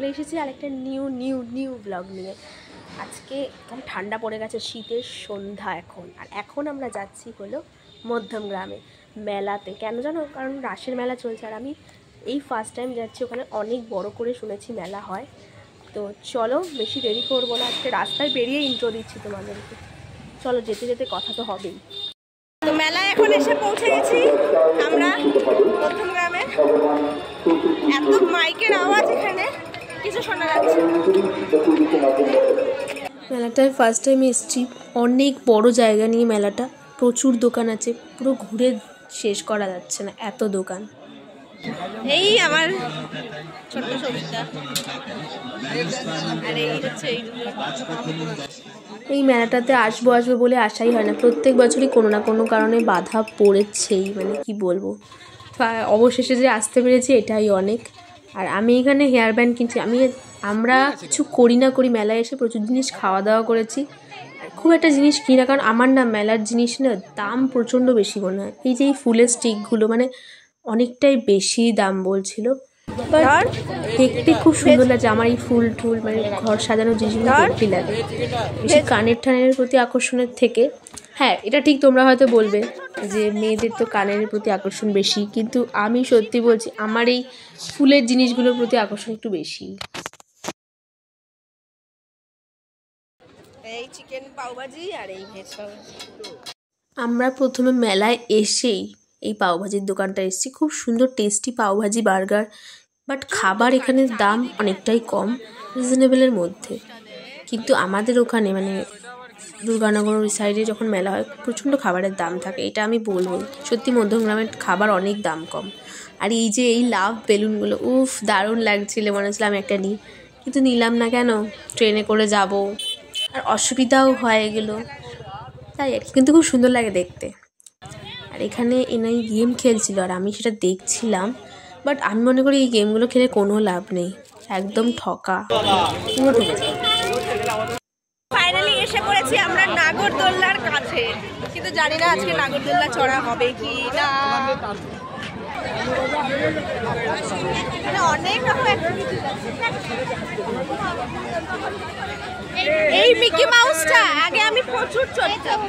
চলে এসেছি আর একটা নিউ ব্লগ নিয়ে। আজকে একদম ঠান্ডা পড়ে গেছে, শীতের সন্ধ্যা এখন। আর এখন আমরা যাচ্ছি হলো মধ্যমগ্রামে মেলাতে। কেন জানো? কারণ রাসের মেলা চলছে আর আমি এই ফার্স্ট টাইম যাচ্ছি ওখানে। অনেক বড় করে শুনেছি মেলা হয়। তো চলো, বেশি দেরি করবো না, আজকে রাস্তায় বেরিয়ে ইন্ট্রো দিচ্ছি তোমাদেরকে। চলো, যেতে যেতে কথা তো হবেই। তো মেলায় এখন এসে পৌঁছে গেছি আমরা মধ্যমগ্রামে। এত মাইকের আওয়াজ, এখানে কিছু শোনা যাচ্ছে। মেলাটায় ফার্স্ট টাইম এসেছি। অনেক বড় জায়গা নিয়ে মেলাটা, প্রচুর দোকান আছে, পুরো ঘুরে শেষ করা যাচ্ছে না, এত দোকান। এই আমার ছোট্ট ছবিটা, আর এই হচ্ছে এই মেলাটাতে আসবো বলে আশাই হয় না। প্রত্যেক বছরই কোনো না কোনো কারণে বাধা পড়েছেই, মানে কি বলবো। অবশেষে যে আসতে পেরেছি এটাই অনেক। আর আমি এখানে হেয়ার ব্যান্ড কিনছি। আমরা কিছু করি না করি, মেলায় এসে প্রচুর জিনিস খাওয়া দাওয়া করেছি। খুব একটা জিনিস কিনি না, কারণ আমার না মেলার জিনিস না দাম প্রচণ্ড বেশি মনে হয়। এই যে এই ফুলের স্টিকগুলো অনেকটাই বেশি দাম বলছিল। বাট দেখতে খুব সুন্দর লাগছে। আমার এই ফুল টুল ঘর সাজানোর জিনিসগুলো দেখতে লাগে বেশি কানের ঠানের প্রতি আকর্ষণের থেকে। হ্যাঁ, এটা ঠিক, তোমরা হয়তো বলবে যে মেয়েদের তো কানের প্রতি আকর্ষণ বেশি, কিন্তু আমি সত্যি বলছি আমার এই ফুলের জিনিসগুলোর প্রতি আকর্ষণ একটু বেশি। এই চিকেন পাওভাজি আর এই ভেজ পাওভাজি। আমরা প্রথমে মেলায় এসেই এই পাওভাজির দোকানটা এসেছি। খুব সুন্দর টেস্টি পাওভাজি, বার্গার। বাট খাবার এখানে দাম অনেকটাই কম, রিজনেবলের মধ্যে। কিন্তু আমাদের ওখানে দুর্গানগর ওই সাইডে যখন মেলা হয় প্রচণ্ড খাবারের দাম থাকে, এটা আমি বলবো। সত্যি মধ্যমগ্রামের খাবার অনেক দাম কম। আর এই যে এই লাভ বেলুনগুলো, উফ দারুণ লাগছিল, মনে হচ্ছিল আমি একটা নিই, কিন্তু নিলাম না। কেন? ট্রেনে করে যাব আর অসুবিধাও হয়ে গেল, তাই আর কি। কিন্তু খুব সুন্দর লাগে দেখতে। আর এখানে এনাই গেম খেলছিল আর আমি সেটা দেখছিলাম। বাট আমি মনে করি এই গেমগুলো খেলে কোনো লাভ নেই, একদম ঠকা। ফাইনালি এসে পড়েছি আমরা নাগরদোল্লার কাছে, কিন্তু জানি না আজকে নাগরদোল্লা চড়া হবে কি না। অনেক রকম এই মিকি মাউসটা আগে আমি প্রচুর চড়তাম।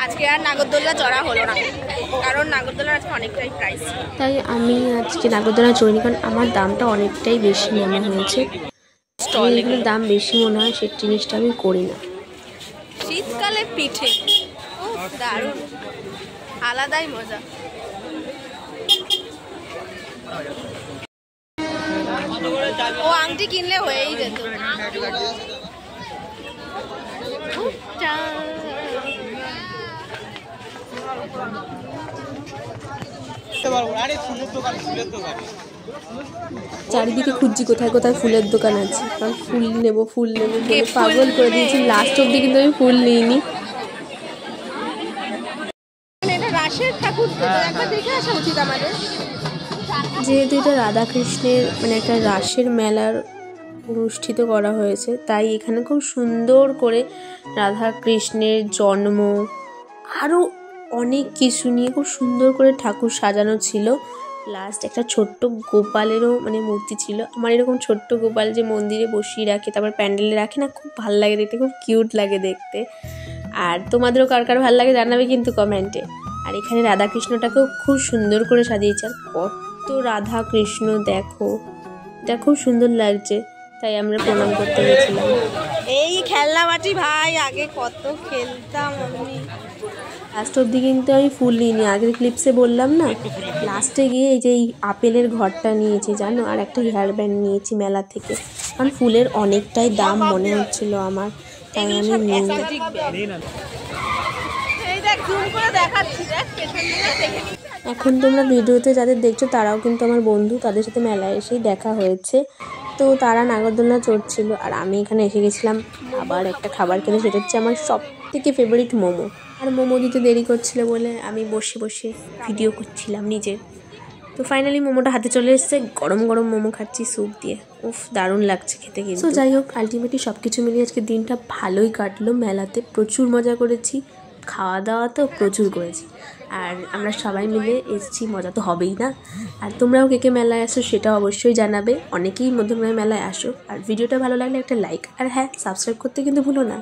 আজকে আর নাগরদোল্লা চড়া হলো না, কারণ নাগরদোল্লার আজকে অনেকটাই প্রাইস। তাই আমি আজকে নাগরদোল্লা চড়িনি, কারণ আমার দামটা অনেকটাই বেশি মনে হয়েছে। এগুলোর দাম বেশি মনে হয়, সেই জিনিসটা আমি করি না। শীতকালে পিঠে দারুণ, আলাদাই মজা। ও আংটি কিনলে হয়েই যেত। চারিদিকে খুঁজছি কোথায় কোথায় ফুলের দোকান আছে, কারণ ফুল নেবো বলে পাগল করে দিয়েছি। লাস্ট অব্দি কিন্তু আমি ফুল নিইনি। যেহেতু এটা রাধাকৃষ্ণের একটা রাসের মেলার অনুষ্ঠিত করা হয়েছে, তাই এখানে খুব সুন্দর করে রাধাকৃষ্ণের জন্ম আরও অনেক কিছু নিয়ে খুব সুন্দর করে ঠাকুর সাজানো ছিল। লাস্ট একটা ছোট্ট গোপালেরও মূর্তি ছিল। আমার এরকম ছোট্ট গোপাল যে মন্দিরে বসিয়ে রাখে, তারপর প্যান্ডেলে রাখে না, খুব ভালো লাগে দেখতে, খুব কিউট লাগে দেখতে। আর তোমাদেরও কার কার ভালো লাগে জানাবে কিন্তু কমেন্টে। আর এখানে রাধাকৃষ্ণটাকেও খুব সুন্দর করে সাজিয়েছে। আর কত রাধাকৃষ্ণ দেখো, এটা খুব সুন্দর লাগছে, তাই আমরা প্রণাম করতে গেছিলাম। এই খেলনা বাটি ভাই, আগে কত খেলতাম আমি। লাস্ট অব্দি কিন্তু আমি ফুল নিইনি, আগের ক্লিপসে বললাম না। লাস্টে গিয়ে এই যে এই আপেলের ঘরটা নিয়েছি জানো, আর একটা হেয়ার ব্যান্ড নিয়েছি মেলা থেকে, কারণ ফুলের অনেকটাই দাম মনে হচ্ছিল আমার, তাই আমি নিইনি। এখন তোমরা ভিডিওতে যাদের দেখছো তারাও কিন্তু আমার বন্ধু, তাদের সাথে মেলায় এসেই দেখা হয়েছে। তো তারা নাগরদোলনা চড়ছিল আর আমি এখানে এসে গেছিলাম আবার একটা খাবার খেতে, সেটা হচ্ছে আমার সব থেকে ফেভারিট মোমো। আর মোমো দিতে দেরি করছিল বলে আমি বসে বসে ভিডিও করছিলাম নিজের। তো ফাইনালি মোমোটা হাতে চলে এসেছে, গরম গরম মোমো খাচ্ছি স্যুপ দিয়ে, উফ দারুণ লাগছে খেতে। কিন্তু তো যাই হোক, আলটিমেটলি সব কিছু মিলিয়ে আজকে দিনটা ভালোই কাটলো। মেলাতে প্রচুর মজা করেছি, খাওয়া দাওয়া তো প্রচুর করেছি। আর আমরা সবাই মিলে এসেছি, মজা তো হবেই না। আর তোমরাও কে কে মেলায় আসো সেটা অবশ্যই জানাবে। অনেকেই মধ্যমগ্রাম মেলায় আসো। আর ভিডিওটা ভালো লাগলে একটা লাইক আর হ্যাঁ সাবস্ক্রাইব করতে কিন্তু ভুলো না।